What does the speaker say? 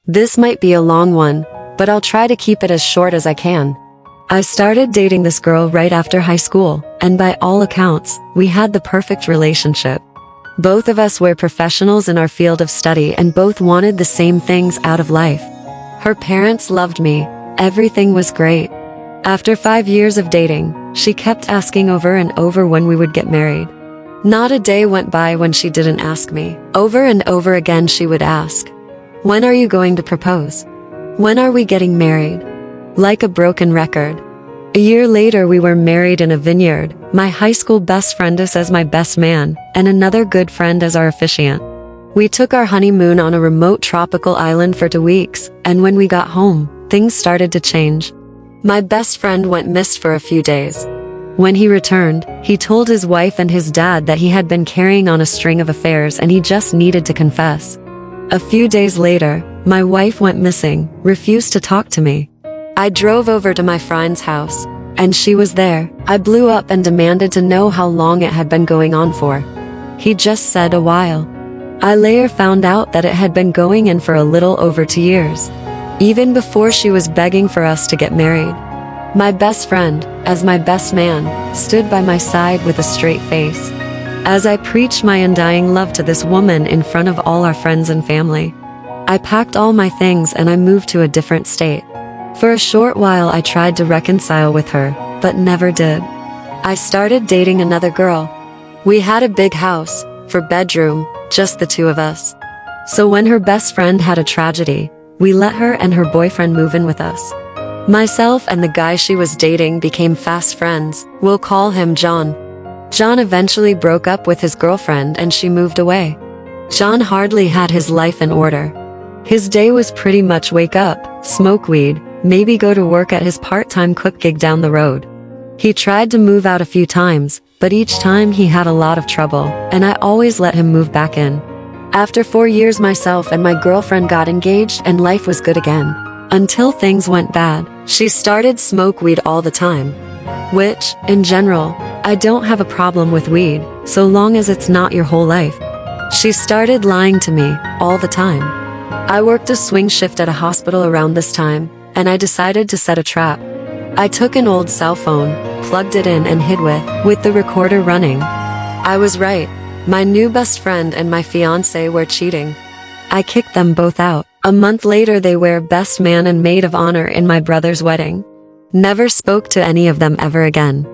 This might be a long one, but I'll try to keep it as short as I can. I started dating this girl right after high school, and by all accounts, we had the perfect relationship. Both of us were professionals in our field of study and both wanted the same things out of life. Her parents loved me, everything was great. After 5 years of dating, she kept asking over and over when we would get married. Not a day went by when she didn't ask me. Over and over again she would ask, "When are you going to propose? When are we getting married?" Like a broken record. A year later we were married in a vineyard, my high school best friend as my best man, and another good friend as our officiant. We took our honeymoon on a remote tropical island for 2 weeks, and when we got home, things started to change. My best friend went missing for a few days. When he returned, he told his wife and his dad that he had been carrying on a string of affairs and he just needed to confess. A few days later, my wife went missing, refused to talk to me. I drove over to my friend's house, and she was there. I blew up and demanded to know how long it had been going on for. He just said a while. I later found out that it had been going on for a little over 2 years. Even before she was begging for us to get married. My best friend, as my best man, stood by my side with a straight face. As I preached my undying love to this woman in front of all our friends and family. I packed all my things and I moved to a different state. For a short while I tried to reconcile with her, but never did. I started dating another girl. We had a big house, for bedroom, just the two of us. So when her best friend had a tragedy, we let her and her boyfriend move in with us. Myself and the guy she was dating became fast friends, we'll call him John. John eventually broke up with his girlfriend and she moved away. John hardly had his life in order. His day was pretty much wake up, smoke weed, maybe go to work at his part-time cook gig down the road. He tried to move out a few times, but each time he had a lot of trouble, and I always let him move back in. After 4 years myself and my girlfriend got engaged and life was good again. Until things went bad. She started smoke weed all the time. Which, in general, I don't have a problem with weed, so long as it's not your whole life. She started lying to me, all the time. I worked a swing shift at a hospital around this time, and I decided to set a trap. I took an old cell phone, plugged it in and hid with the recorder running. I was right. My new best friend and my fiancé were cheating. I kicked them both out. A month later they were best man and maid of honor in my brother's wedding. Never spoke to any of them ever again.